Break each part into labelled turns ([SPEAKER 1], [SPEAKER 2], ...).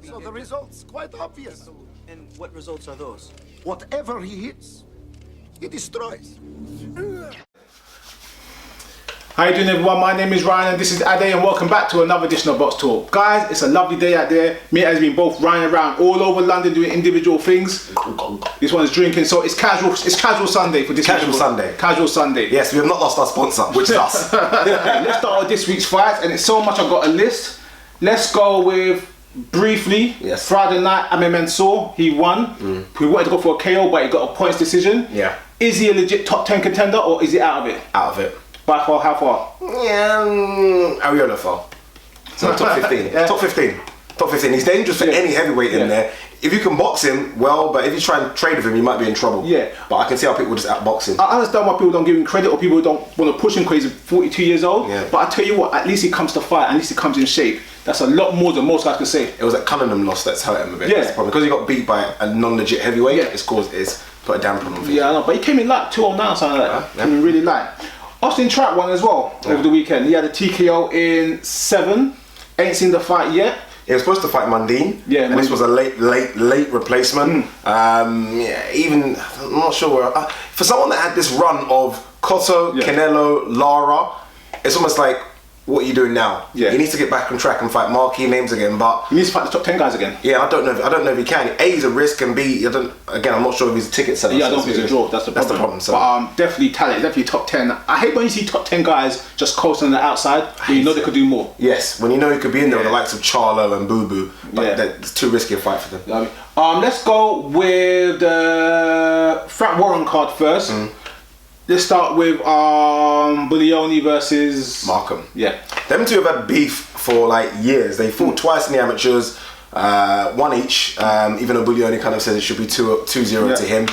[SPEAKER 1] So the result's quite obvious.
[SPEAKER 2] And what results are those?
[SPEAKER 1] Whatever he hits, he destroys.
[SPEAKER 3] How you doing, everyone? My name is Ryan and this is Ade, and welcome back to another edition of Box Talk. Guys, it's a lovely day out there. Me has been both running around all over London doing individual things. This one's drinking, so it's casual Sunday for this
[SPEAKER 4] Casual Sunday.
[SPEAKER 3] Casual Sunday.
[SPEAKER 4] Yes, we have not lost our sponsor, which is us.
[SPEAKER 3] Let's start with this week's fights, and it's so much I've got a list. Let's go with briefly.
[SPEAKER 4] Yes.
[SPEAKER 3] Friday night, Amir Mansour, he won. We wanted to go for a KO, but he got a points decision.
[SPEAKER 4] Yeah.
[SPEAKER 3] Is he a legit top 10 contender, or is he out of it?
[SPEAKER 4] Out of it.
[SPEAKER 3] By far, how far?
[SPEAKER 4] Yeah, Ariola far. So top 15.
[SPEAKER 3] Yeah.
[SPEAKER 4] Top 15. Top 15. He's dangerous for any heavyweight in there. If you can box him, well, but if you try and trade with him, you might be in trouble.
[SPEAKER 3] Yeah.
[SPEAKER 4] But I can see how people just outbox him.
[SPEAKER 3] I understand why people don't give him credit, or people don't want to push him because he's 42 years old.
[SPEAKER 4] Yeah.
[SPEAKER 3] But I tell you what, at least he comes to fight, at least he comes in shape. That's a lot more than most guys can say.
[SPEAKER 4] It was that Cunningham loss that's hurt him a bit.
[SPEAKER 3] Yeah.
[SPEAKER 4] That's the problem. Because he got beat by a non-legit heavyweight,
[SPEAKER 3] Yeah.
[SPEAKER 4] it's put a damper on him.
[SPEAKER 3] Yeah, I know, but he came in like 209, something like that.
[SPEAKER 4] Yeah.
[SPEAKER 3] Came in really light. Austin Trapp won as well over the weekend. He had a TKO in 7. Ain't seen the fight yet.
[SPEAKER 4] He was supposed to fight Mundine,
[SPEAKER 3] Yeah,
[SPEAKER 4] and this was a late replacement. Yeah, even I'm not sure where. For someone that had this run of Cotto, Canelo, Lara, it's almost like, what are you doing now?
[SPEAKER 3] Yeah.
[SPEAKER 4] He needs to get back on track and fight marquee names again. But
[SPEAKER 3] He needs to fight the top 10 guys again.
[SPEAKER 4] yeah, I don't know if he can. A is a risk, and B, I'm not sure if he's a ticket seller.
[SPEAKER 3] Yeah, I don't think it's a draw. That's the problem.
[SPEAKER 4] So.
[SPEAKER 3] But definitely talent, definitely top 10. I hate when you see top 10 guys just coasting on the outside, but you know they could do more.
[SPEAKER 4] Yes, when you know he could be in there with the likes of Charlo and Boo Boo, but
[SPEAKER 3] Yeah.
[SPEAKER 4] it's too risky a fight for them.
[SPEAKER 3] Let's go with the Frank Warren card first. Let's start with Buglioni versus
[SPEAKER 4] Markham.
[SPEAKER 3] Yeah.
[SPEAKER 4] Them two have had beef for like years. They fought twice in the amateurs, one each, even though Buglioni kind of said it should be 2-0 to him.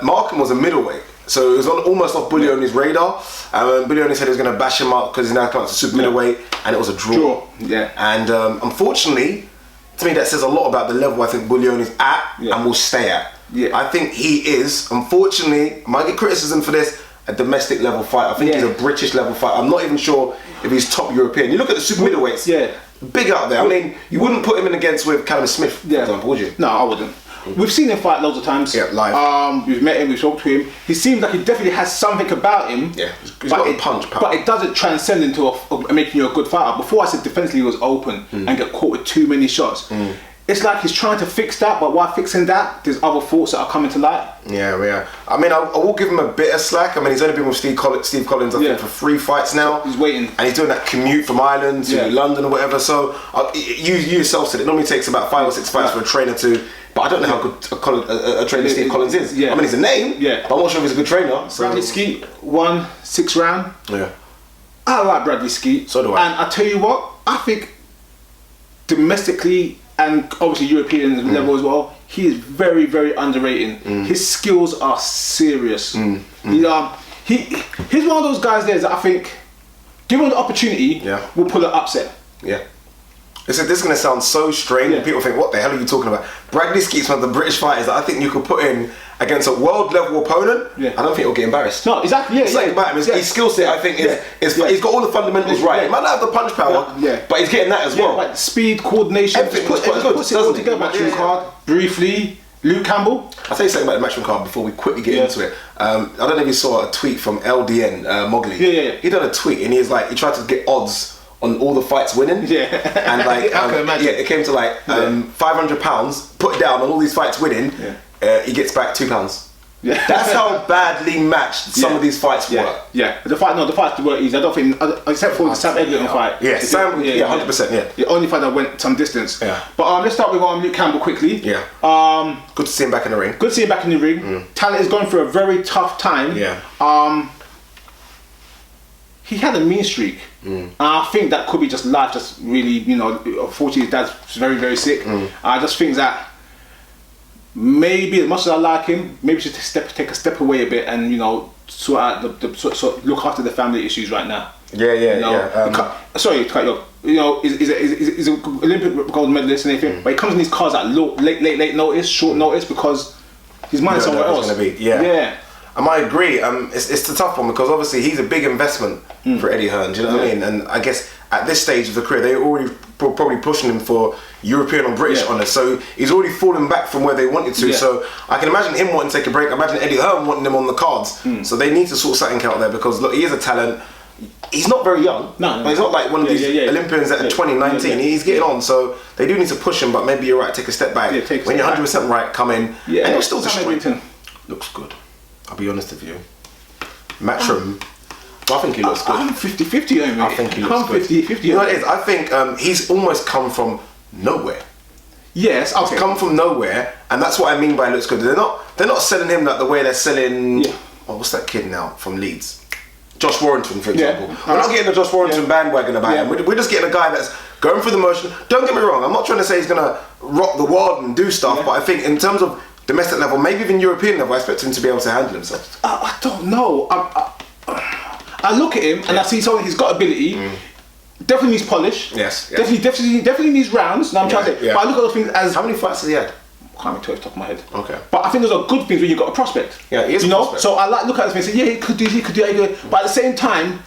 [SPEAKER 4] Markham was a middleweight, so it was almost off Buglioni's radar. Buglioni said he was going to bash him up because he's now come up to super middleweight, and it was a draw.
[SPEAKER 3] Yeah.
[SPEAKER 4] And unfortunately, to me that says a lot about the level I think Buglioni's at and will stay at.
[SPEAKER 3] Yeah.
[SPEAKER 4] I think he is, unfortunately, might get criticism for this, a domestic level fighter. I think he's a British level fighter. I'm not even sure if he's top European. You look at the super middleweights, big out there. I mean, you wouldn't put him in against with Callum Smith, for example, would you?
[SPEAKER 3] No, I wouldn't. We've seen him fight loads of times.
[SPEAKER 4] Yeah, live.
[SPEAKER 3] We've met him, we've talked to him. He seems like he definitely has something about him.
[SPEAKER 4] Yeah, he's got a punch power.
[SPEAKER 3] But it doesn't transcend into making you a good fighter. Before I said defensively he was open and get caught with too many shots. It's like he's trying to fix that, but while fixing that, there's other thoughts that are coming to light.
[SPEAKER 4] Yeah. I mean, I will give him a bit of slack. I mean, he's only been with Steve Collins, I think, for 3 fights now.
[SPEAKER 3] He's waiting.
[SPEAKER 4] And he's doing that commute from Ireland to London or whatever. So, you yourself said it normally takes about 5 or 6 fights for a trainer to... But I don't know how good a trainer Steve Collins is. I mean, he's a name, but I'm not sure if he's a good trainer. So.
[SPEAKER 3] Bradley Skeet won 6th round.
[SPEAKER 4] Yeah.
[SPEAKER 3] I like Bradley Skeet.
[SPEAKER 4] So do I.
[SPEAKER 3] And I tell you what, I think domestically and obviously European level as well, he is very, very underrated. His skills are serious. He's one of those guys there that I think, given the opportunity, will pull an upset.
[SPEAKER 4] Yeah. This is going to sound so strange and people think, what the hell are you talking about? Bradley Skeet's one of the British fighters that I think you could put in against a world level opponent. I don't think he'll get embarrassed.
[SPEAKER 3] No, exactly.
[SPEAKER 4] It's like about him. His skill set, I think, is he's got all the fundamentals right. He might not have the punch power, but he's getting that as well.
[SPEAKER 3] Like speed, coordination,
[SPEAKER 4] everything puts
[SPEAKER 3] it all together. Matchroom card, briefly. Luke Campbell.
[SPEAKER 4] I'll tell you something about the matchroom card before we quickly get into it. I don't know if you saw a tweet from LDN Mogley. He done a tweet and he tried to get odds on all the fights winning, and like
[SPEAKER 3] I can imagine.
[SPEAKER 4] it came to like £500. Put down on all these fights winning, he gets back £2. That's how badly matched some of these fights were.
[SPEAKER 3] The fights were easy. I don't think, except for the Sam Edgerton fight.
[SPEAKER 4] 100%.
[SPEAKER 3] The only fight that went some distance. But let's start with Luke Campbell quickly.
[SPEAKER 4] Good to see him back in the ring.
[SPEAKER 3] Good to see him back in the ring. Talent is going through a very tough time. He had a mean streak. And I think that could be just life, just really, unfortunately his dad's very, very sick. I just think that maybe, as much as I like him, maybe he should take a step away a bit and, sort out look after the family issues right now. Sorry to cut you off. He's an Olympic gold medalist and everything, but he comes in these cars at late notice, short notice, because his mind's somewhere else.
[SPEAKER 4] I might agree. It's a tough one because obviously he's a big investment for Eddie Hearn. Do you know what I mean? And I guess at this stage of the career, they already probably pushing him for European or British honours. So he's already fallen back from where they wanted to. So I can imagine him wanting to take a break. I imagine Eddie Hearn wanting him on the cards. So they need to sort something out there because look, he is a talent. He's not very young. No. But he's not like one of these Olympians that are 2019. He's getting on. So they do need to push him. But maybe you're right. Take a step back. When you're 100% right, come in. And he'll still destroy him. Looks good. I'll be honest with you. Matchroom. I think he looks good.
[SPEAKER 3] I'm 50-50 on him.
[SPEAKER 4] I think he looks good.
[SPEAKER 3] 50-50.
[SPEAKER 4] You know what it is? I think he's almost come from nowhere.
[SPEAKER 3] Yes, okay.
[SPEAKER 4] He's come from nowhere, and that's what I mean by looks good. They're not selling him like the way they're selling. What's that kid now from Leeds? Josh Warrington, for example. We're not getting the Josh Warrington bandwagon about him. We're just getting a guy that's going through the motion. Don't get me wrong. I'm not trying to say he's gonna rock the world and do stuff, but I think in terms of domestic level, maybe even European level, I expect him to be able to handle himself.
[SPEAKER 3] I don't know. I look at him and I see someone he's got ability. Definitely needs polish.
[SPEAKER 4] Yes.
[SPEAKER 3] Definitely needs rounds. Now I'm trying to say. But I look at those things as
[SPEAKER 4] how many fights has he had?
[SPEAKER 3] I can't remember off the top of my head.
[SPEAKER 4] Okay.
[SPEAKER 3] But I think those are good things when you've got a prospect.
[SPEAKER 4] Yeah, he is
[SPEAKER 3] you
[SPEAKER 4] a
[SPEAKER 3] know.
[SPEAKER 4] prospect.
[SPEAKER 3] So I like look at this and say, yeah, he could do it. But at the same time,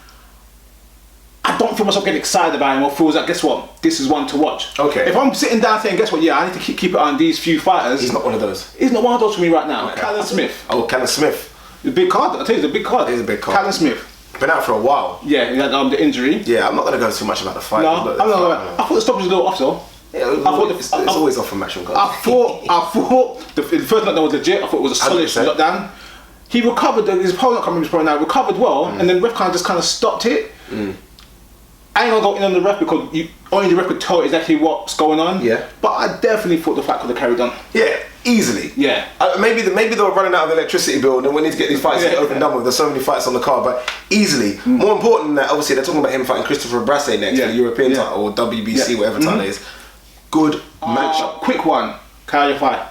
[SPEAKER 3] I don't feel myself getting excited about him or feels like, guess what, this is one to watch.
[SPEAKER 4] Okay.
[SPEAKER 3] If I'm sitting down saying, guess what, I need to keep it on these few fighters.
[SPEAKER 4] He's not one of those.
[SPEAKER 3] He's not one of those for me right now.
[SPEAKER 4] Okay.
[SPEAKER 3] Callum Smith.
[SPEAKER 4] Oh, Callum Smith.
[SPEAKER 3] The big card. I tell you, it's a big card.
[SPEAKER 4] It is a big card.
[SPEAKER 3] Callum Smith.
[SPEAKER 4] Been out for a while.
[SPEAKER 3] Yeah, he had the injury.
[SPEAKER 4] Yeah, I'm not going to go too much about the fight.
[SPEAKER 3] No, I'm not. I thought the stoppage was a little off though.
[SPEAKER 4] Yeah, it's always off from Matchroom cards.
[SPEAKER 3] I thought the first knockdown was legit. I thought it was a solid
[SPEAKER 4] 100%.
[SPEAKER 3] knockdown. He recovered. His opponent, can't remember his opponent now, recovered well, and then the ref kind of stopped it. I ain't gonna go in on the ref because only the ref could tell exactly what's going on. Yeah. But I definitely thought the fight could have carried on.
[SPEAKER 4] Yeah, easily. Yeah. Maybe they were running out of the electricity bill and then we need to get these fights opened up with. There's so many fights on the card, but easily. More important than that, obviously they're talking about him fighting Christopher Brasse next for the European title or WBC, whatever title it is. Good matchup.
[SPEAKER 3] Quick one, Kyle Yafai.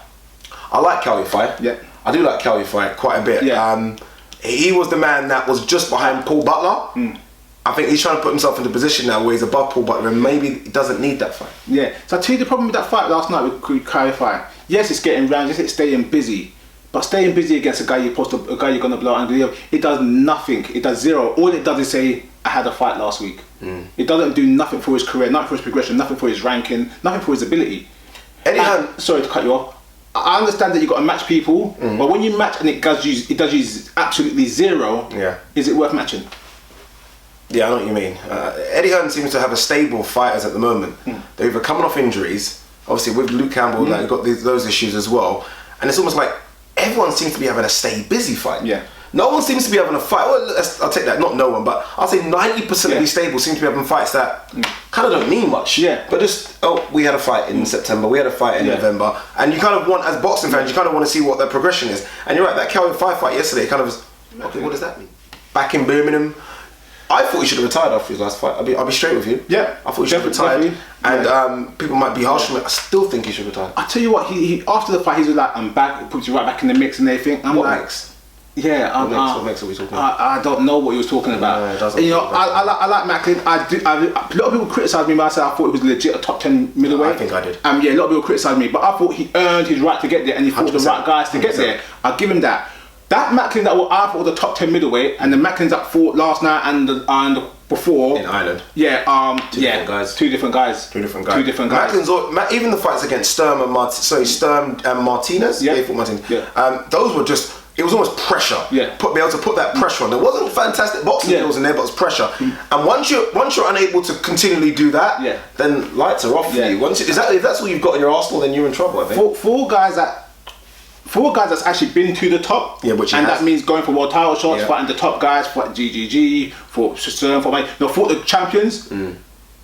[SPEAKER 4] I like Kyle Yafai. Yeah. I do like Kyle Yafai quite a bit. Yeah. He was the man that was just behind Paul Butler. I think he's trying to put himself into a position now where he's above Paul Butler and maybe he doesn't need that fight.
[SPEAKER 3] Yeah. So I tell you the problem with that fight last night with Kyle Yafai. Yes, it's getting round, yes, it's staying busy. But staying busy against a guy you're going to blow out, it does nothing. It does zero. All it does is say, I had a fight last week. It doesn't do nothing for his career, nothing for his progression, nothing for his ranking, nothing for his ability. Sorry to cut you off. I understand that you've got to match people, but when you match and it does use absolutely zero, is it worth matching?
[SPEAKER 4] Yeah, I know what you mean. Eddie Hearn seems to have a stable fighters at the moment. They're either coming off injuries, obviously with Luke Campbell, like, got those issues as well, and it's almost like everyone seems to be having a stay busy fight. Yeah. No one seems to be having a fight. Well, I'll take that. Not no one, but I'll say 90% of these stables seem to be having fights that kind of don't mean much. Yeah. But just we had a fight in September. We had a fight in November, and you kind of want, as boxing fans, you kind of want to see what their progression is. And you're right. That Kelvin fight yesterday kind of was okay. What does that mean? Back in Birmingham. I thought he should have retired after his last fight. I'll be straight with you. Yeah. I thought he should have retired. And people might be harsh on it. I still think he should retire.
[SPEAKER 3] I tell you what, he after the fight, he's like, I'm back. It puts you right back in the mix and everything. I'm
[SPEAKER 4] what
[SPEAKER 3] like,
[SPEAKER 4] mix?
[SPEAKER 3] Yeah.
[SPEAKER 4] What mix are we talking about?
[SPEAKER 3] I don't know what he was talking about.
[SPEAKER 4] No, it doesn't.
[SPEAKER 3] You know, I like Macklin. A lot of people criticised me, but I said I thought it was legit a top 10 middleweight.
[SPEAKER 4] I think I did.
[SPEAKER 3] Yeah, a lot of people criticised me, but I thought he earned his right to get there and he fought the right guys to get there. I'll give him that. That Macklin that I thought was the top 10 middleweight and the Macklins that fought last night and before
[SPEAKER 4] in Ireland.
[SPEAKER 3] Yeah,
[SPEAKER 4] Two different guys.
[SPEAKER 3] Two different guys.
[SPEAKER 4] Macklin's even the fights against Sturm and Martinez. Yeah, fought Martinez. Yeah. Those were just. It was almost pressure. Yeah. Be able to put that pressure on. There wasn't fantastic boxing skills in there, but it was pressure. And once you're unable to continually do that, then lights are off for you. If that's all you've got in your arsenal, then you're in trouble. I think.
[SPEAKER 3] Four guys that's actually been to the top, that means going for world title shots, fighting the top guys, fighting GGG, fought the champions.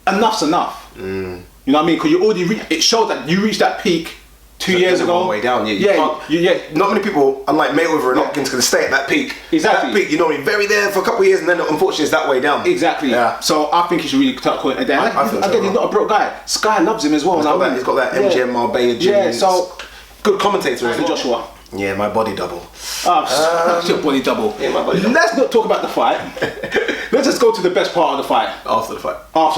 [SPEAKER 3] Enough's enough. You know what I mean? Because you already it showed that you reached that peak 2 years ago.
[SPEAKER 4] Long way down. Not many people, unlike Mayweather and Hopkins, can stay at that peak.
[SPEAKER 3] Exactly.
[SPEAKER 4] That peak, you're normally very there for a couple of years, and then unfortunately it's that way down.
[SPEAKER 3] Exactly. Yeah. So I think he should really start calling it down. Again, he's not a broke guy. Sky loves him as well.
[SPEAKER 4] He's got that MGM Marbella gym.
[SPEAKER 3] Yeah. So
[SPEAKER 4] good commentator as well.
[SPEAKER 3] Joshua.
[SPEAKER 4] Yeah, my body double.
[SPEAKER 3] Your body double.
[SPEAKER 4] Yeah, my body double.
[SPEAKER 3] Let's not talk about the fight. Let's just go to the best part of the fight.
[SPEAKER 4] After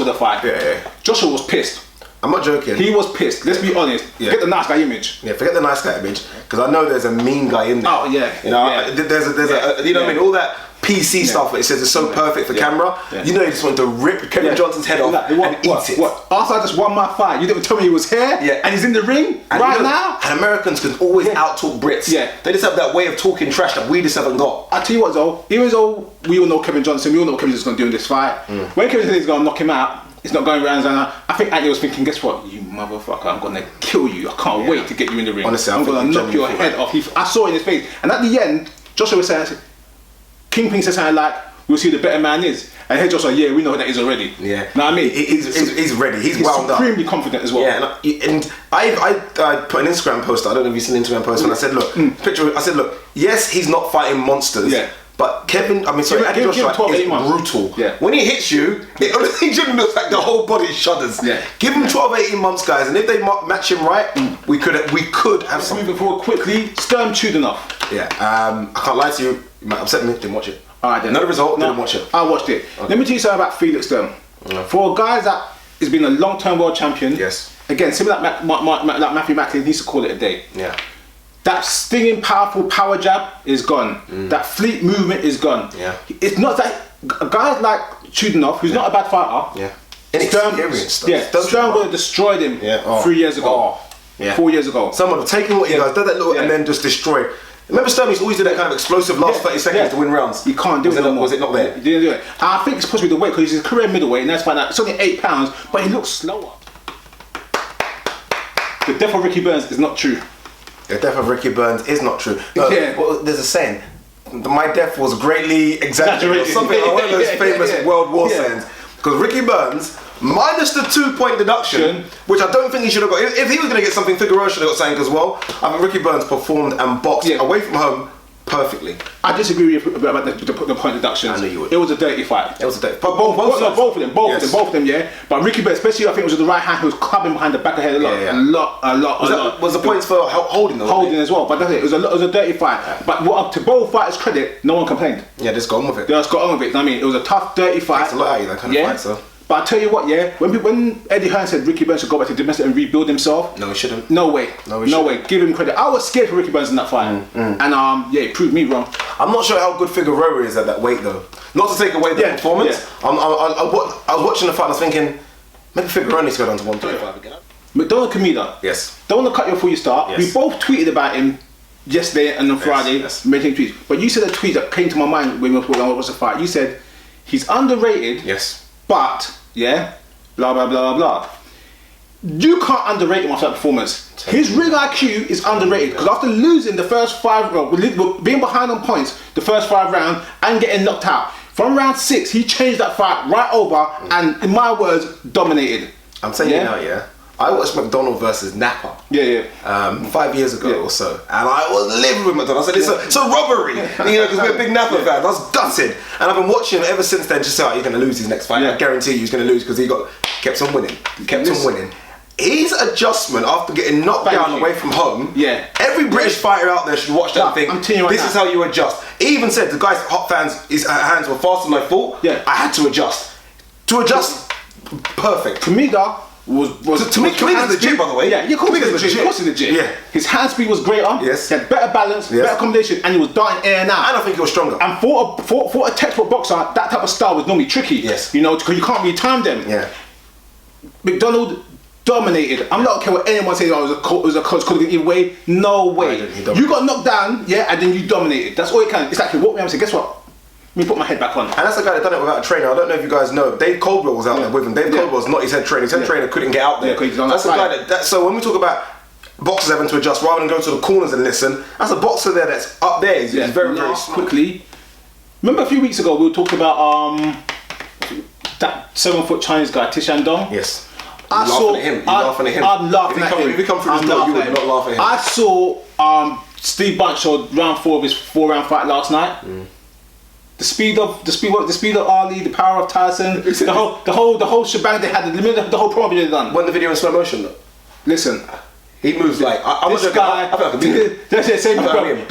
[SPEAKER 4] the fight.
[SPEAKER 3] Yeah. Joshua was pissed.
[SPEAKER 4] I'm not joking.
[SPEAKER 3] He was pissed. Let's be honest.
[SPEAKER 4] Yeah.
[SPEAKER 3] Get the nice guy image.
[SPEAKER 4] Yeah, forget the nice guy image, because I know there's a mean guy in there.
[SPEAKER 3] Oh, yeah.
[SPEAKER 4] You know,
[SPEAKER 3] Yeah.
[SPEAKER 4] there's a you know what I mean? All that PC stuff that it says is so perfect for camera.
[SPEAKER 3] Yeah.
[SPEAKER 4] You know, you just want to rip Kevin Johnson's head off and eat it.
[SPEAKER 3] What? After I just won my fight, you didn't tell me he was here, and he's in the ring
[SPEAKER 4] and
[SPEAKER 3] right
[SPEAKER 4] you know,
[SPEAKER 3] now.
[SPEAKER 4] And Americans can always out-talk Brits.
[SPEAKER 3] Yeah.
[SPEAKER 4] They just have that way of talking trash that we just haven't got.
[SPEAKER 3] I tell you what, though, even though we all know Kevin Johnson, we all know what Kevin Johnson's going to do in this fight. When Kevin Johnson's going to knock him out, it's not going round. I think Anthony was thinking, guess what, you motherfucker, I'm going to kill you. I can't wait to get you in the ring.
[SPEAKER 4] Honestly,
[SPEAKER 3] I'm going to knock your head off. I saw it in his face. And at the end, Joshua was saying, Kingpin said something like, we'll see who the better man is. And head Joshua, yeah, we know who that is already.
[SPEAKER 4] Yeah.
[SPEAKER 3] Know what I mean?
[SPEAKER 4] He's ready. He's wound up.
[SPEAKER 3] Supremely confident as well.
[SPEAKER 4] Yeah, and I put an Instagram post. I don't know if you've seen an Instagram post, and I said, look, picture. I said, look, yes, he's not fighting monsters.
[SPEAKER 3] Yeah.
[SPEAKER 4] But Andy Joshua is brutal.
[SPEAKER 3] Yeah.
[SPEAKER 4] When he hits you, it generally looks like the whole body shudders.
[SPEAKER 3] Yeah.
[SPEAKER 4] Give him 12, 18 months, guys, and if they match him right, we could have something.
[SPEAKER 3] Moving forward quickly, Sturm chewed enough.
[SPEAKER 4] Yeah. I can't lie to you. You might upset me. Didn't watch it.
[SPEAKER 3] Alright then.
[SPEAKER 4] Know the result. Didn't watch it.
[SPEAKER 3] I watched it.
[SPEAKER 4] Okay.
[SPEAKER 3] Let me tell you something about Felix Sturm. For a guy that has been a long-term world champion.
[SPEAKER 4] Yes.
[SPEAKER 3] Again, similar like Matthew Macklin, he used to call it a day.
[SPEAKER 4] Yeah.
[SPEAKER 3] That stinging, powerful power jab is gone. That fleet movement is gone.
[SPEAKER 4] Yeah.
[SPEAKER 3] It's not that guys like Chudinov, who's not a bad fighter.
[SPEAKER 4] Yeah.
[SPEAKER 3] Sturm would have destroyed him 3 years ago. 4 years ago.
[SPEAKER 4] Someone have taken what he does, done that little, and then just destroyed. Remember Sturm used to always do that kind of explosive last 30 seconds to win rounds.
[SPEAKER 3] You can't do it no more.
[SPEAKER 4] Was it not there?
[SPEAKER 3] He didn't do it. I think it's possibly the weight because he's a career middleweight and that's fine. It's only 8 pounds, but he looks slower. The death of Ricky Burns is not true.
[SPEAKER 4] The death of Ricky Burns is not true. No, well, there's a saying. My death was greatly exaggerated. Or something like one of those famous World War sayings. Because Ricky Burns, minus the 2-point deduction, which I don't think he should have got. If he was going to get something, Figueroa should have got something as well. I think Ricky Burns performed and boxed away from home perfectly.
[SPEAKER 3] I disagree with you about the point deduction.
[SPEAKER 4] I knew you would.
[SPEAKER 3] It was a dirty fight.
[SPEAKER 4] It was a dirty
[SPEAKER 3] fight. Both of them, yeah. But Ricky Burns, especially I think it was with the right hand, he was clubbing behind the back of the head a lot.
[SPEAKER 4] Was the points for holding though?
[SPEAKER 3] Holding as well, but that's it. It was a dirty fight. But to both fighters' credit, no one complained.
[SPEAKER 4] Yeah, just got on with it.
[SPEAKER 3] They just got on with it. I mean, it was a tough, dirty fight.
[SPEAKER 4] It's a lot out of you, that kind of fight, so.
[SPEAKER 3] But I tell you what, when Eddie Hearn said Ricky Burns should go back to domestic and rebuild himself,
[SPEAKER 4] no, he shouldn't.
[SPEAKER 3] No way. Give him credit. I was scared for Ricky Burns in that fight, and he proved me wrong.
[SPEAKER 4] I'm not sure how good Figueroa is at that weight though. Not to take away the performance. I was watching the fight and I was thinking maybe Figueroa needs to go down to 135 again.
[SPEAKER 3] McDonald Kamida.
[SPEAKER 4] Yes.
[SPEAKER 3] Don't want to cut you before you start.
[SPEAKER 4] Yes.
[SPEAKER 3] We both tweeted about him yesterday and on Friday, making tweets. But you said a tweet that came to my mind when we watched the fight. You said he's underrated.
[SPEAKER 4] Yes.
[SPEAKER 3] But blah blah blah blah. You can't underrate him after that performance. His ring IQ is underrated because after losing the first 5 rounds, being behind on points the first 5 rounds and getting knocked out, from round 6 he changed that fight right over and, in my words, dominated.
[SPEAKER 4] I'm telling you now, I watched McDonald versus Napa. 5 years ago or so, and I was living with McDonald. I said it's a robbery, because we're big Napa fans. I was gutted, and I've been watching him ever since then. Just say, he's going to lose his next fight. I guarantee you, he's going to lose because he kept on winning. His adjustment after getting knocked down away from home. Every British fighter out there should watch that and think, I'm telling you this is how you adjust. He even said the guy's hot fans, his hands were faster than I thought. I had to adjust. Perfect.
[SPEAKER 3] Kamida was
[SPEAKER 4] to me, Kamida's legit, by the way.
[SPEAKER 3] Of course he's legit.
[SPEAKER 4] Yeah.
[SPEAKER 3] His hand speed was greater.
[SPEAKER 4] Yes.
[SPEAKER 3] He had better balance, better combination, and he was darting air and out.
[SPEAKER 4] And I think he was stronger.
[SPEAKER 3] And for a textbook boxer, that type of style was normally tricky.
[SPEAKER 4] Yes.
[SPEAKER 3] Because you can't really time them.
[SPEAKER 4] Yeah.
[SPEAKER 3] McDonald dominated. I'm not okay with anyone saying, it was a coach could have either way. No way. You got knocked down, and then you dominated. That's all you can. It's like you walk me and say, guess what? Let me put my head back on.
[SPEAKER 4] And that's the guy that done it without a trainer. I don't know if you guys know. Dave Coldwell was out there with him. Dave Coldwell's not his head trainer. His head trainer couldn't get out there. That's the guy so when we talk about boxers having to adjust rather than go to the corners and listen, that's a boxer there that's up there. He's very, very smart.
[SPEAKER 3] Quickly. Remember a few weeks ago we were talking about that 7-foot Chinese guy, Tishan Dong?
[SPEAKER 4] Yes. I'm laughing at him.
[SPEAKER 3] I'm laughing at him.
[SPEAKER 4] If we come through this door, you would not laugh at him.
[SPEAKER 3] I saw Steve Bunch showed round 4 of his 4-round fight last night. The speed of Ali, the power of Tyson, the whole shebang they had, the whole promo they done.
[SPEAKER 4] When the video in slow motion though.
[SPEAKER 3] Listen,
[SPEAKER 4] he moves like I feel like I could beat him.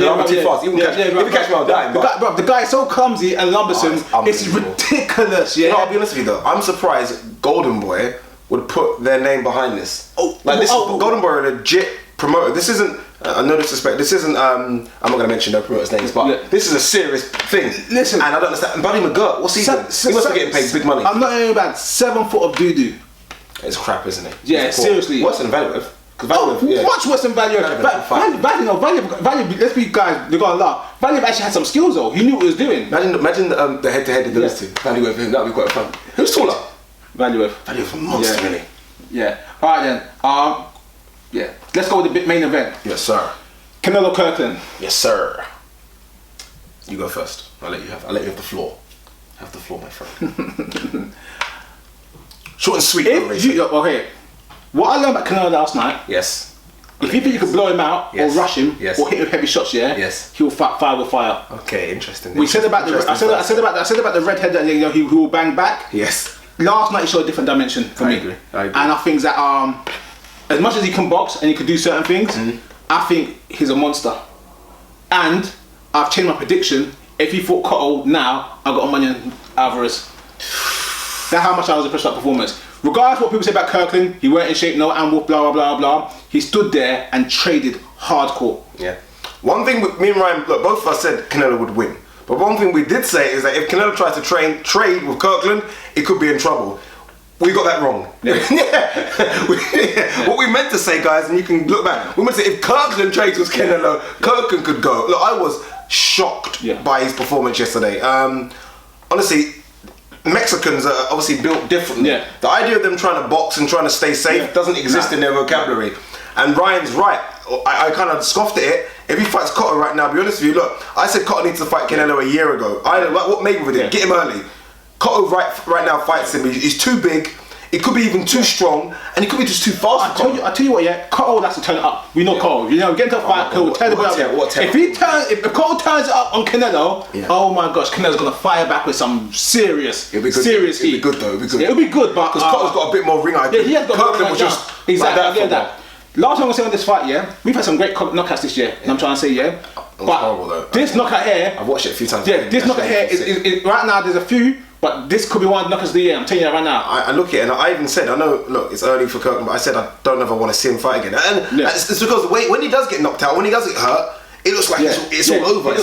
[SPEAKER 3] I'm
[SPEAKER 4] too fast. He can catch me on dying.
[SPEAKER 3] The guy is so clumsy and lumbersome. It's ridiculous.
[SPEAKER 4] I'll be honest with you though. I'm surprised Golden Boy would put their name behind this. Golden Boy are a legit promoter. This isn't. No disrespect. This isn't. I'm not going to mention no promoters' names, but this is a serious thing.
[SPEAKER 3] Listen,
[SPEAKER 4] and I don't understand. Buddy McGirt, what's he doing? He must be getting paid big money.
[SPEAKER 3] I'm not hearing about 7 foot of doo-doo.
[SPEAKER 4] It's crap, isn't it?
[SPEAKER 3] Yeah, seriously.
[SPEAKER 4] Worse than Value.
[SPEAKER 3] Much worse than Value. Value. Let's be guys. They're gonna laugh. Value actually had some skills though. He knew what he was doing.
[SPEAKER 4] Imagine the head-to-head of those two. Value with him. That'd be quite fun. Who's taller?
[SPEAKER 3] Value
[SPEAKER 4] Value's a monster, really.
[SPEAKER 3] Yeah. All right then. Yeah. Let's go with the main event.
[SPEAKER 4] Yes, sir.
[SPEAKER 3] Canelo Kirkland.
[SPEAKER 4] Yes, sir. You go first. I'll let you have the floor. Have the floor, my friend. Short and sweet.
[SPEAKER 3] Okay. What I learned about Canelo last night.
[SPEAKER 4] Yes.
[SPEAKER 3] If you think you can blow him out or rush him or hit him with heavy shots, he'll fight fire with fire.
[SPEAKER 4] Okay, interesting.
[SPEAKER 3] We said about I said about the redhead that he will bang back.
[SPEAKER 4] Yes.
[SPEAKER 3] Last night he showed a different dimension for me.
[SPEAKER 4] I agree.
[SPEAKER 3] And I think that as much as he can box and he can do certain things, I think he's a monster. And I've changed my prediction. If he fought Cotto now, I got money on Alvarez. That's how much I was impressed with that performance. Regardless of what people say about Kirkland, he weren't in shape, no Wolf, blah, blah, blah, blah. He stood there and traded hardcore.
[SPEAKER 4] Yeah. One thing, me and Ryan, look, both of us said Canelo would win. But one thing we did say is that if Canelo tries to trade with Kirkland, it could be in trouble. We got that wrong. Yeah. What we meant to say, guys, and you can look back, we meant to say if Kirkland trades with Canelo, Kirkland could go. Look, I was shocked by his performance yesterday. Honestly, Mexicans are obviously built differently. Yeah. The idea of them trying to box and trying to stay safe doesn't exist in their vocabulary. And Ryan's right. I kind of scoffed at it. If he fights Cotto right now, I'll be honest with you, look, I said Cotto needs to fight Canelo a year ago. I don't like what Mayweather did. Get him early. Cotto right now fights him. He's too big. It could be even too strong, and he could be just too fast.
[SPEAKER 3] I tell you what, Cotto has to turn it up. We know Cotto. You know, get into a fight, Cotto, turn it up. If Cotto turns it up on Canelo, oh my gosh, Canelo's gonna fire back with some serious heat.
[SPEAKER 4] It'll be good though. It'll be good.
[SPEAKER 3] Yeah, it'll be good, but
[SPEAKER 4] because Cotto's got a bit more ring IQ.
[SPEAKER 3] Yeah, he has got
[SPEAKER 4] Kirkland was just
[SPEAKER 3] exactly like that. Last time I'm gonna say on this fight, we've had some great knockouts this year. And I'm trying to say, but
[SPEAKER 4] horrible, though.
[SPEAKER 3] This knockout here,
[SPEAKER 4] I've watched it a few times.
[SPEAKER 3] Yeah, this knockout here is right now. There's a few. But this could be one of the knockouts of the year, I'm telling you that right now.
[SPEAKER 4] I look at it and I even said, I know, look, it's early for Kirkland, but I said I don't ever want to see him fight again. And it's because when he does get knocked out, when he does get hurt, it looks like it's all over.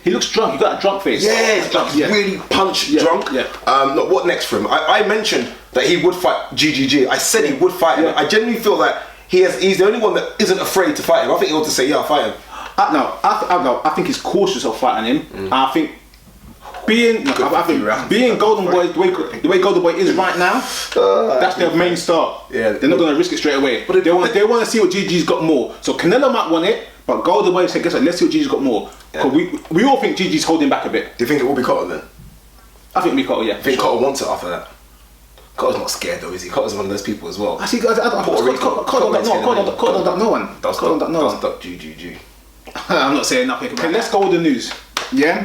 [SPEAKER 3] He looks drunk, he got a drunk face.
[SPEAKER 4] Yeah, he's really punch drunk. Yeah. Look, what next for him? I mentioned that he would fight GGG. I said he would fight him. I genuinely feel that he's the only one that isn't afraid to fight him. I think he ought to say, I'll fight him.
[SPEAKER 3] I think he's cautious of fighting him. I think being Golden Boy, the way Golden Boy is right now, that's their main start. Yeah, they're not going to risk it straight away. But they want to see what GG's got more. So Canelo might want it, but Golden Boy said, guess what? Let's see what GG's got more. Because we all think GG's holding back a bit.
[SPEAKER 4] Do you think it will be Cotto then?
[SPEAKER 3] I think it'll be Cotto. Yeah.
[SPEAKER 4] I think Cotto wants it after that. Cotto's not scared though, is he? Cotto's one of those people as well.
[SPEAKER 3] Cotto don't know one.
[SPEAKER 4] Don't duck GGG.
[SPEAKER 3] I'm not saying nothing. Okay, let's go with the news. Yeah.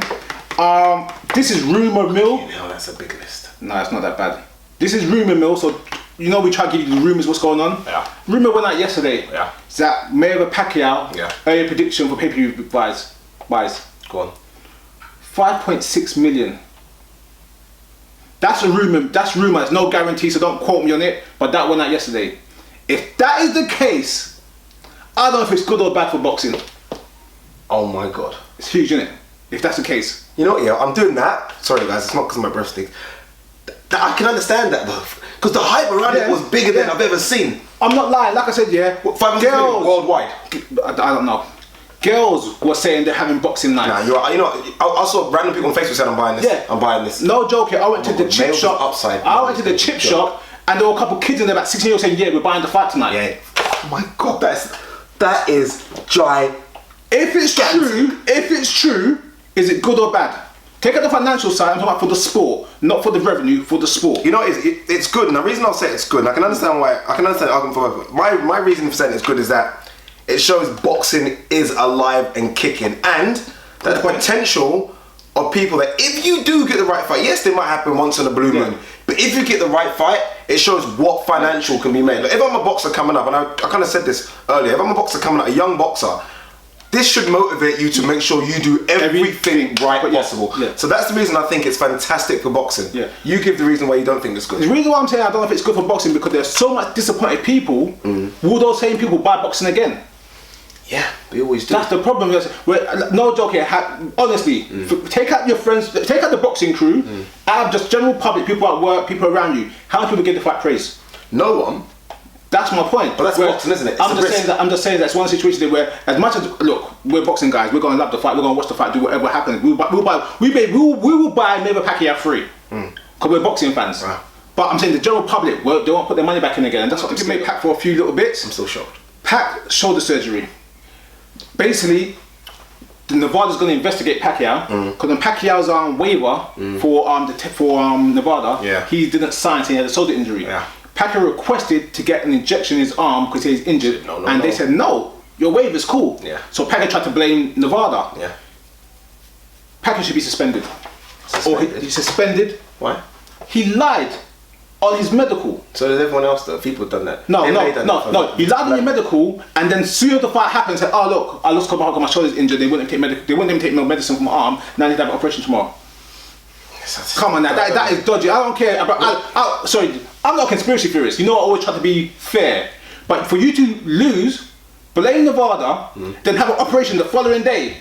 [SPEAKER 3] This is rumour mill.
[SPEAKER 4] No, that's a big list.
[SPEAKER 3] No, it's not that bad. This is rumour mill, so you know we try to give you the rumours what's going on.
[SPEAKER 4] Yeah.
[SPEAKER 3] Rumour went out yesterday.
[SPEAKER 4] Yeah.
[SPEAKER 3] It's that Mayweather Pacquiao. Yeah. Earlier prediction for pay-per-view buys.
[SPEAKER 4] Go on.
[SPEAKER 3] 5.6 million. That's a rumour. That's rumour. There's no guarantee, so don't quote me on it. But that went out yesterday. If that is the case, I don't know if it's good or bad for boxing.
[SPEAKER 4] Oh my god.
[SPEAKER 3] It's huge, isn't it? If that's the case.
[SPEAKER 4] You know what, I'm doing that. Sorry guys, it's not because of my breath stink. I can understand that though. Because the hype around it was bigger than I've ever seen.
[SPEAKER 3] I'm not lying, like I said,
[SPEAKER 4] 500 million worldwide.
[SPEAKER 3] I don't know. Girls were saying they're having boxing nights.
[SPEAKER 4] Nah, you're right. You know, I saw random people on Facebook saying I'm buying this. Yeah. I'm buying this.
[SPEAKER 3] No joke, I went to the chip shop. I went to the chip shop and there were a couple of kids in there about 16 years old saying, we're buying the fight tonight.
[SPEAKER 4] Yeah. Oh my god, that is giant.
[SPEAKER 3] If it's true, is it good or bad? Take out the financial side, I'm talking about for the sport, not for the revenue, for the sport.
[SPEAKER 4] You know, it's good, and the reason I'll say it's good, and I can understand why, I can understand the argument for it. My reason for saying it's good is that it shows boxing is alive and kicking, and the potential of people that if you do get the right fight, yes, they might happen once in a blue moon, but if you get the right fight, it shows what financial can be made. Like if I'm a boxer coming up, and I kind of said this earlier, if I'm a boxer coming up, a young boxer, this should motivate you to make sure you do everything right possible.
[SPEAKER 3] Yeah.
[SPEAKER 4] So that's the reason I think it's fantastic for boxing.
[SPEAKER 3] Yeah.
[SPEAKER 4] You give the reason why you don't think it's good.
[SPEAKER 3] The reason why I'm saying I don't know if it's good for boxing because there's so much disappointed people. Will those same people buy boxing again?
[SPEAKER 4] Yeah, we always do.
[SPEAKER 3] That's the problem. No joke here. Honestly, take out your friends, take out the boxing crew, out of just general public, people at work, people around you. How many people get the fight praise?
[SPEAKER 4] No one.
[SPEAKER 3] That's my point.
[SPEAKER 4] But that's boxing, isn't it? It's
[SPEAKER 3] I'm just saying that's one situation where, as much as look, we're boxing guys, we're gonna love the fight, we're gonna watch the fight, do whatever happens. We will buy Mayweather Pacquiao free because we're boxing fans.
[SPEAKER 4] Wow.
[SPEAKER 3] But I'm saying the general public, they won't put their money back in again, and that's what they made Pac for a few little bits.
[SPEAKER 4] I'm still shocked.
[SPEAKER 3] Pac shoulder surgery. Basically, Nevada's going to investigate Pacquiao because when Pacquiao's waiver for Nevada, he didn't sign saying he had a shoulder injury.
[SPEAKER 4] Yeah.
[SPEAKER 3] Pacquiao requested to get an injection in his arm because he's injured, they said no, your waiver's cool.
[SPEAKER 4] Yeah.
[SPEAKER 3] So Pacquiao tried to blame Nevada.
[SPEAKER 4] Yeah.
[SPEAKER 3] Pacquiao should be suspended. Or he's suspended.
[SPEAKER 4] Why?
[SPEAKER 3] He lied on his medical.
[SPEAKER 4] So does everyone else though? People have done that.
[SPEAKER 3] No. He lied on your medical, and then soon as the fight happened, said, "Oh look, I lost my shoulder's injured. They wouldn't take no medicine from my arm. Now I need to have an operation tomorrow." Come on now, that is dodgy. I don't care about. Sorry, I'm not a conspiracy theorist. You know, I always try to be fair. But for you to lose, blame Nevada, then have an operation the following day.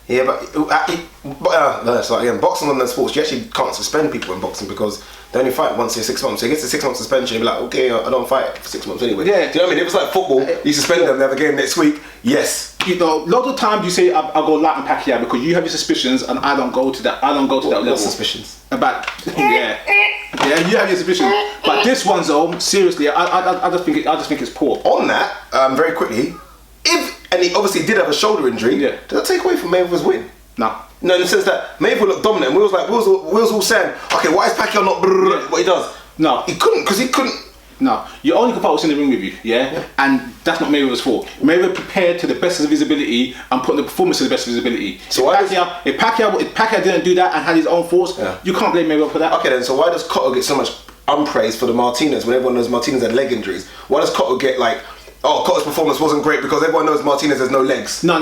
[SPEAKER 4] Yeah, but so again, boxing on the sports, you actually can't suspend people in boxing because they only fight once in 6 months. So he gets a 6 month suspension, you'll be like, okay, I don't fight for 6 months anyway.
[SPEAKER 3] Yeah.
[SPEAKER 4] Do you know what I mean? It was like football, you suspend them, they have a game next week, yes.
[SPEAKER 3] You know, lots of times you say I'll go light on Pacquiao because you have your suspicions and I don't go to that. I don't go to that level.
[SPEAKER 4] Suspicions
[SPEAKER 3] About yeah, you have your suspicions. But this one's though, seriously, I just think it's poor.
[SPEAKER 4] On that, very quickly, and he obviously did have a shoulder injury.
[SPEAKER 3] Yeah.
[SPEAKER 4] Does that take away from Mayweather's win?
[SPEAKER 3] No.
[SPEAKER 4] No, in the sense that Mayweather looked dominant. We was all saying, okay, why is Pacquiao not what he does?
[SPEAKER 3] No.
[SPEAKER 4] He couldn't, because he couldn't.
[SPEAKER 3] No. You only can fight what's in the ring with you, yeah? And that's not Mayweather's fault. Mayweather prepared to the best of his ability and put the performance to the best of his ability. So if Pacquiao didn't do that and had his own faults, you can't blame Mayweather for that.
[SPEAKER 4] Okay then, so why does Cotto get so much unpraised for the Martinez when everyone knows Martinez had leg injuries? Why does Cotto get like, oh, Cotto's performance wasn't great because everyone knows Martinez has no legs?
[SPEAKER 3] No.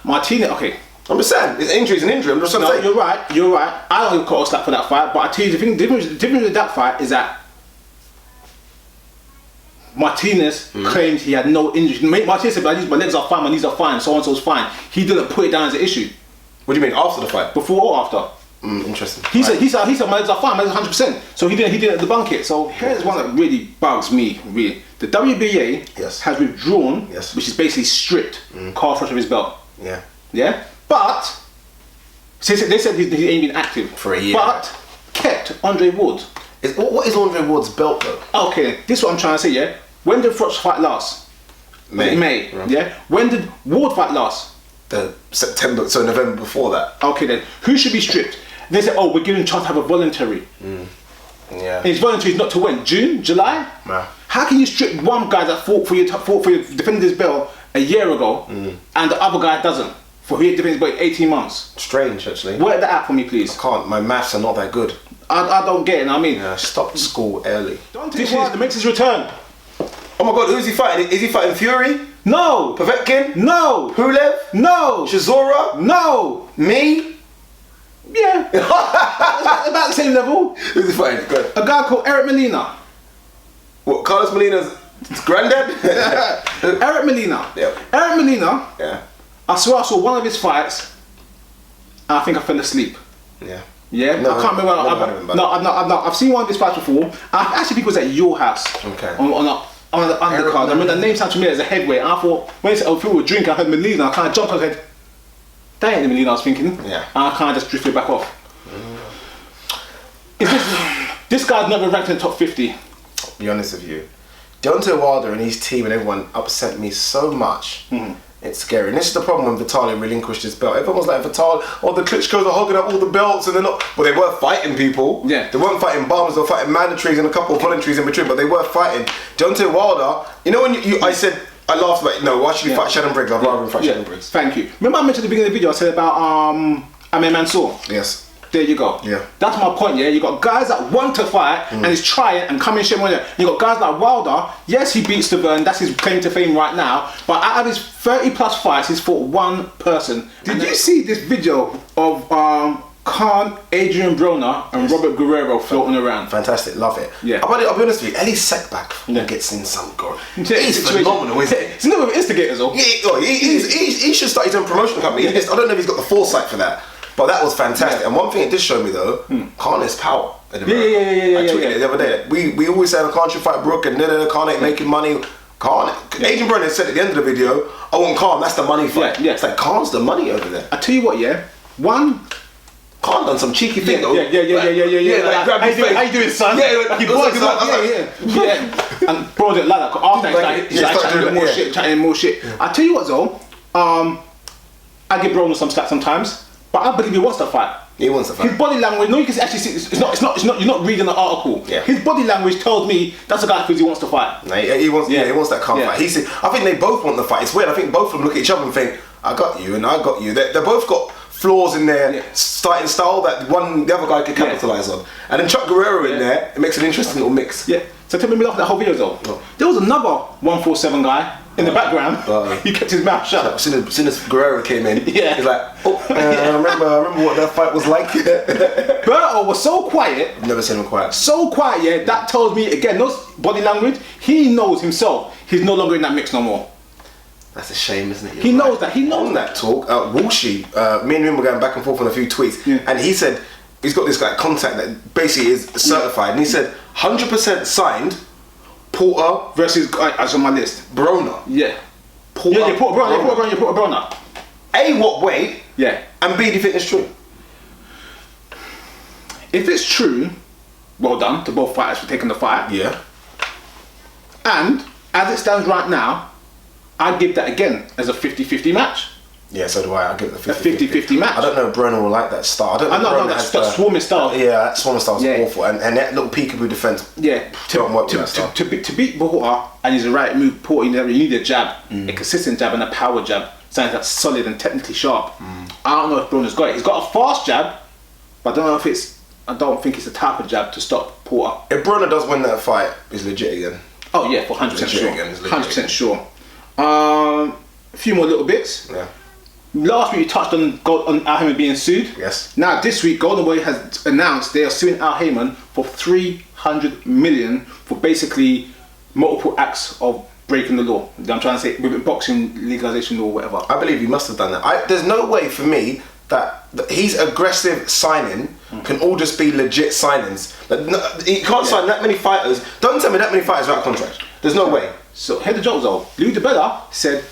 [SPEAKER 3] Martinez, okay.
[SPEAKER 4] I'm just saying, his injury is an injury. I'm just trying to say.
[SPEAKER 3] You're right. I don't give Cotto slack for that fight, but I tell you the difference with that fight is that Martinez claimed he had no injury. Martinez said, my legs are fine, my knees are fine, so and so's fine. He didn't put it down as an issue.
[SPEAKER 4] What do you mean, after the fight?
[SPEAKER 3] Before or after?
[SPEAKER 4] Interesting.
[SPEAKER 3] He said my legs are fine, my legs are 100%. So he didn't debunk it. So here's one that really bugs me, really. The WBA has withdrawn, which is basically stripped Carl Froch of his belt.
[SPEAKER 4] Yeah.
[SPEAKER 3] Yeah? But they said he ain't been active
[SPEAKER 4] for a year.
[SPEAKER 3] But kept Andre Ward.
[SPEAKER 4] What is Andre Ward's belt though?
[SPEAKER 3] Okay, this is what I'm trying to say, yeah? When did Froch fight last? May. Yeah? When did Ward fight last?
[SPEAKER 4] September, so November before that.
[SPEAKER 3] Okay then, who should be stripped? They said, oh, we're giving a chance to have a voluntary.
[SPEAKER 4] Yeah.
[SPEAKER 3] And his voluntary is not to when? June? July?
[SPEAKER 4] Nah.
[SPEAKER 3] How can you strip one guy that fought for your defended his belt a year ago and the other guy doesn't? For he defended his belt 18 months.
[SPEAKER 4] Strange, actually.
[SPEAKER 3] Work that out for me, please.
[SPEAKER 4] I can't. My maths are not that good.
[SPEAKER 3] I don't get it. I mean,
[SPEAKER 4] I stopped school early.
[SPEAKER 3] This makes his return.
[SPEAKER 4] Oh my God, who's he fighting? Is he fighting Fury?
[SPEAKER 3] No.
[SPEAKER 4] Povetkin?
[SPEAKER 3] No.
[SPEAKER 4] Pulev?
[SPEAKER 3] No.
[SPEAKER 4] Chisora?
[SPEAKER 3] No.
[SPEAKER 4] Me?
[SPEAKER 3] Yeah. About the same level.
[SPEAKER 4] Who's he fighting? Go ahead.
[SPEAKER 3] A guy called Eric Molina.
[SPEAKER 4] What? Carlos Molina's granddad?
[SPEAKER 3] Eric Molina.
[SPEAKER 4] Yeah.
[SPEAKER 3] Eric Molina.
[SPEAKER 4] Yeah.
[SPEAKER 3] I swear I saw one of his fights, and I think I fell asleep.
[SPEAKER 4] Yeah.
[SPEAKER 3] Yeah,
[SPEAKER 4] No,
[SPEAKER 3] I can't remember. I've seen one of his fights before. I actually think it was at your house.
[SPEAKER 4] Okay.
[SPEAKER 3] On the undercard. I remember the name sounded familiar as a heavyweight. And I thought when he said, "Oh, people were drinking," I heard Molina. I kind of jumped on his head. That ain't the Molina I was thinking.
[SPEAKER 4] Yeah.
[SPEAKER 3] And I kind of just drifted back off. This guy's never ranked in the top 50.
[SPEAKER 4] I'll be honest with you, Deontay Wilder and his team and everyone upset me so much. It's scary. And this is the problem when Vitaly relinquished his belt. Everyone was like, Vitaly, the Klitschko's are hogging up all the belts and they're not. Well, they were fighting people.
[SPEAKER 3] Yeah.
[SPEAKER 4] They weren't fighting bums, they were fighting mandatories and a couple of voluntaries in between, but they were fighting. Deontay Wilder, you know when I said, I laughed about, no, why should he fight Shannon Briggs? I'd rather him fight Shannon Briggs.
[SPEAKER 3] Thank you. Remember I mentioned at the beginning of the video, I said about Amir Mansour?
[SPEAKER 4] Yes.
[SPEAKER 3] There you go.
[SPEAKER 4] Yeah.
[SPEAKER 3] That's my point, yeah? You got guys that want to fight and is trying and coming shit money. You got guys like Wilder, yes, he beats Stavern, that's his claim to fame right now, but out of his 30 plus fights, he's fought one person. Did you see this video of Khan, Adrian Broner and Robert Guerrero floating around?
[SPEAKER 4] Fantastic, love it.
[SPEAKER 3] Yeah.
[SPEAKER 4] I'll be honest with you, Eddie Sekbak gets in some goal. He's
[SPEAKER 3] Situation.
[SPEAKER 4] phenomenal, isn't he?
[SPEAKER 3] He's never instigators though.
[SPEAKER 4] He should start his own promotion company. I don't know if he's got the foresight for that. But that was fantastic.
[SPEAKER 3] Yeah.
[SPEAKER 4] And one thing it did show me though, Khan is power.
[SPEAKER 3] Yeah.
[SPEAKER 4] I tweeted it the other day. We always say Khan should fight Brook and Khan ain't making money. Adrian Brennan said at the end of the video, I want Khan, that's the money fight.
[SPEAKER 3] Yeah.
[SPEAKER 4] It's like Khan's the money over there.
[SPEAKER 3] I tell you what, yeah. One,
[SPEAKER 4] Khan done some cheeky thing though.
[SPEAKER 3] Yeah.
[SPEAKER 4] Like, grab his face.
[SPEAKER 3] How you doing, son?
[SPEAKER 4] Yeah, like,
[SPEAKER 3] he brought him up. Yeah. And bro didn't like that. 'Cause after he's like chatting more shit. I tell you what though, I give Broner some slack sometimes, but I believe he wants to fight.
[SPEAKER 4] He wants to fight.
[SPEAKER 3] His body language, no, you can actually see. It's not. You're not reading the article.
[SPEAKER 4] Yeah.
[SPEAKER 3] His body language tells me that's a guy who feels he wants to fight.
[SPEAKER 4] No, he wants. Yeah, he wants that calm fight. I think they both want the fight. It's weird. I think both of them look at each other and think, "I got you," and "I got you." They both got flaws in their starting style that the other guy could capitalize on. And then Chuck Guerrero in there, it makes an interesting little mix.
[SPEAKER 3] Yeah. So tell me off that whole video though.
[SPEAKER 4] Oh.
[SPEAKER 3] There was another 147 guy in the background. He kept his mouth shut.
[SPEAKER 4] As soon as Guerrero came in,
[SPEAKER 3] Yeah.
[SPEAKER 4] he's like, I remember what that fight was like.
[SPEAKER 3] Berto was so quiet.
[SPEAKER 4] I've never seen him quiet.
[SPEAKER 3] So quiet, yeah. That tells me again, those body language. He knows himself. He's no longer in that mix no more.
[SPEAKER 4] That's a shame, isn't it?
[SPEAKER 3] He knows that. He knows
[SPEAKER 4] on that talk. Walshy, me and him were going back and forth on a few tweets, and he said he's got this guy contact that basically is certified, and he said 100% signed. Porter
[SPEAKER 3] versus as on my list.
[SPEAKER 4] Broner.
[SPEAKER 3] Yeah.
[SPEAKER 4] Porter.
[SPEAKER 3] Yeah, Porter Broner.
[SPEAKER 4] A, what weight?
[SPEAKER 3] Yeah.
[SPEAKER 4] And B, do you think it's true?
[SPEAKER 3] If it's true, well done to both fighters for taking the fight.
[SPEAKER 4] Yeah.
[SPEAKER 3] And as it stands right now, I'd give that again as a 50-50 match.
[SPEAKER 4] Yeah, so do I. I'll give it a
[SPEAKER 3] 50-50 match.
[SPEAKER 4] I don't know if Broner will like that style. I know
[SPEAKER 3] that swarming style.
[SPEAKER 4] Yeah, that swarming style is awful. And that little peekaboo defense.
[SPEAKER 3] Yeah. To beat Porter, and he's a right move, Porter, you need a jab, a consistent jab and a power jab. Something that's solid and technically sharp. I don't know if Broner's got it. He's got a fast jab, but I don't think it's the type of jab to stop Porter.
[SPEAKER 4] If Broner does win that fight, he's legit again.
[SPEAKER 3] Oh yeah, for 100% sure. 100% sure. A few more little bits.
[SPEAKER 4] Yeah.
[SPEAKER 3] Last week you touched on Al Heyman being sued.
[SPEAKER 4] Yes.
[SPEAKER 3] Now this week Golden Boy has announced they are suing Al Heyman for $300 million for basically multiple acts of breaking the law. I'm trying to say within boxing legalization law or whatever.
[SPEAKER 4] I believe he must have done that. There's no way for me that his aggressive signing can all just be legit signings. He can't sign that many fighters. Don't tell me that many fighters are out of contract. There's no way.
[SPEAKER 3] So here's the joke though. Lou DiBella said,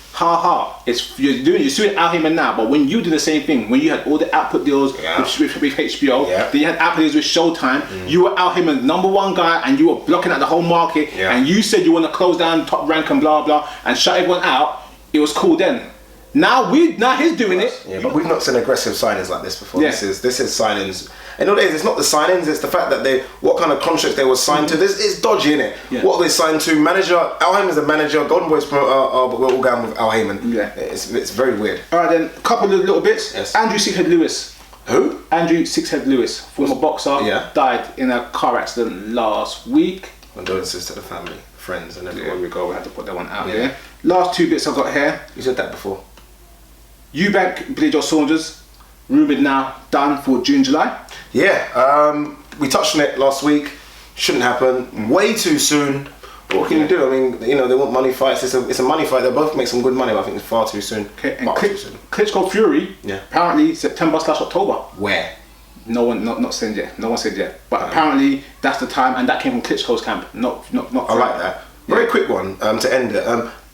[SPEAKER 3] you're suing Al Heyman now, but when you did the same thing, when you had all the output deals with HBO, then you had output deals with Showtime, you were Al Heyman's #1 guy and you were blocking out the whole market, and you said you want to close down Top Rank and blah blah and shut everyone out. It was cool then. Now he's doing it.
[SPEAKER 4] Yeah, but we've not seen aggressive signings like this before.
[SPEAKER 3] Yeah.
[SPEAKER 4] This is signings. And all it is, it's not the signings, it's the fact that what kind of contracts they were signed to. It's dodgy, innit?
[SPEAKER 3] Yeah.
[SPEAKER 4] What they signed to, manager, Al Heyman's the manager, Golden Boy's promoter, but we're all going with Al Heyman.
[SPEAKER 3] Yeah.
[SPEAKER 4] It's very weird.
[SPEAKER 3] Alright then, a couple of little bits.
[SPEAKER 4] Yes.
[SPEAKER 3] Andrew Sixhead Lewis.
[SPEAKER 4] Who?
[SPEAKER 3] Andrew Sixhead Lewis, former boxer, died in a car accident last week.
[SPEAKER 4] Condolences to the family, friends and everyone.
[SPEAKER 3] There we go, we had to put that one out here. Last two bits I've got here.
[SPEAKER 4] You said that before.
[SPEAKER 3] Eubank, Billy Joe Saunders, rumoured now done for June, July.
[SPEAKER 4] Yeah, we touched on it last week. Shouldn't happen. Way too soon. But what can you do? I mean, they want money fights. It's a money fight. They both make some good money, but I think it's far too soon.
[SPEAKER 3] Okay, and Klitschko Fury. Yeah. Apparently September/October.
[SPEAKER 4] Where?
[SPEAKER 3] No one, not said yet. No one said yet. But apparently that's the time, and that came from Klitschko's camp. Not.
[SPEAKER 4] I like that. Very quick one to end it.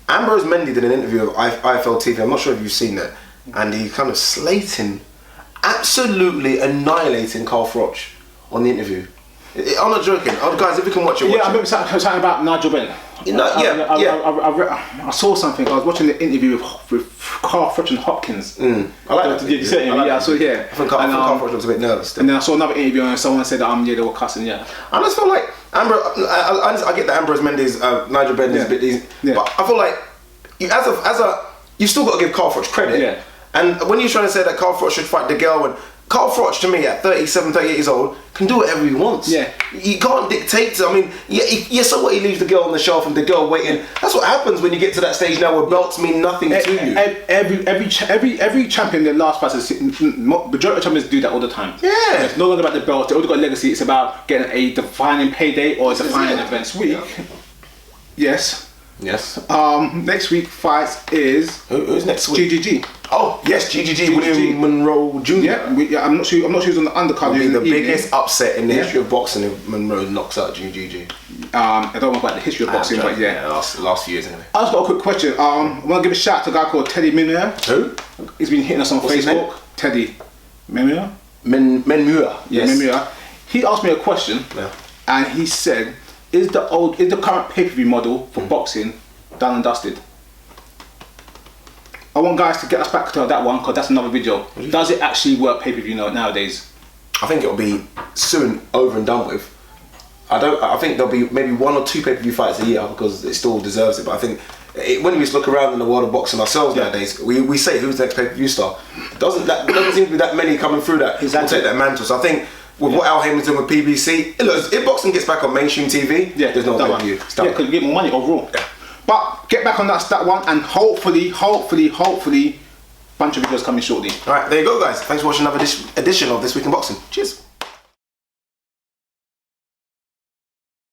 [SPEAKER 4] Ambrose Mendy did an interview with IFL TV. I'm not sure if you've seen it, and he kind of slating, absolutely annihilating Carl Froch on the interview. I'm not joking. Guys, if you can watch it,
[SPEAKER 3] I remember something about Nigel Benn. I saw something. I was watching the interview with Carl Froch and Hopkins.
[SPEAKER 4] I like that.
[SPEAKER 3] Did you see it? I saw it. Yeah.
[SPEAKER 4] I think Carl Froch was a bit nervous.
[SPEAKER 3] And then I saw another interview and someone said that they were cussing. Yeah.
[SPEAKER 4] I just feel like I get that Ambrose Mendy's Nigel Benn is a bit easy, but I feel like you still got to give Carl Froch credit.
[SPEAKER 3] Yeah.
[SPEAKER 4] And when you're trying to say that Carl Froch should fight the girl, and Carl Froch, to me, at 37, 38 years old, can do whatever he wants.
[SPEAKER 3] Yeah.
[SPEAKER 4] You can't dictate to, I mean, yeah, so what, he leaves the girl on the shelf and the girl waiting. That's what happens when you get to that stage now where belts mean nothing to you.
[SPEAKER 3] Every champion, their last fight, majority of champions do that all the time.
[SPEAKER 4] Yeah.
[SPEAKER 3] It's no longer about the belt, they already got a legacy, it's about getting a defining payday or a defining event. Next week, yes. Next week fights is
[SPEAKER 4] who's next week?
[SPEAKER 3] GGG.
[SPEAKER 4] Oh yes, GGG. William Monroe Jr.
[SPEAKER 3] Yeah, I'm not sure who's on the undercard.
[SPEAKER 4] Will be the biggest upset in the history of boxing if Monroe knocks out GGG.
[SPEAKER 3] I don't know about the history of boxing, but yeah,
[SPEAKER 4] last few years anyway.
[SPEAKER 3] I just got a quick question. I want to give a shout out to a guy called Teddy Minua.
[SPEAKER 4] Who?
[SPEAKER 3] He's been hitting us on Facebook. Teddy Minua.
[SPEAKER 4] Menmua. Yes.
[SPEAKER 3] Menmua. He asked me a question, and he said, "Is the current pay-per-view model for boxing done and dusted?" I want guys to get us back to that one because that's another video. Does it actually work pay-per-view nowadays? I
[SPEAKER 4] think it'll be soon over and done with. I think there'll be maybe 1 or 2 pay-per-view fights a year because it still deserves it. But I think when we just look around in the world of boxing ourselves nowadays, we say who's the next pay-per-view star. Doesn't seem to be that many coming through that will take that mantle. So I think with what Al Heyman's doing with PBC, look, if boxing gets back on mainstream TV, there's no pay-per-view.
[SPEAKER 3] Yeah, because you get more money overall. Yeah. But get back on that one, and hopefully, bunch of videos coming shortly.
[SPEAKER 4] All right, there you go, guys. Thanks for watching another edition of This Week in Boxing. Cheers.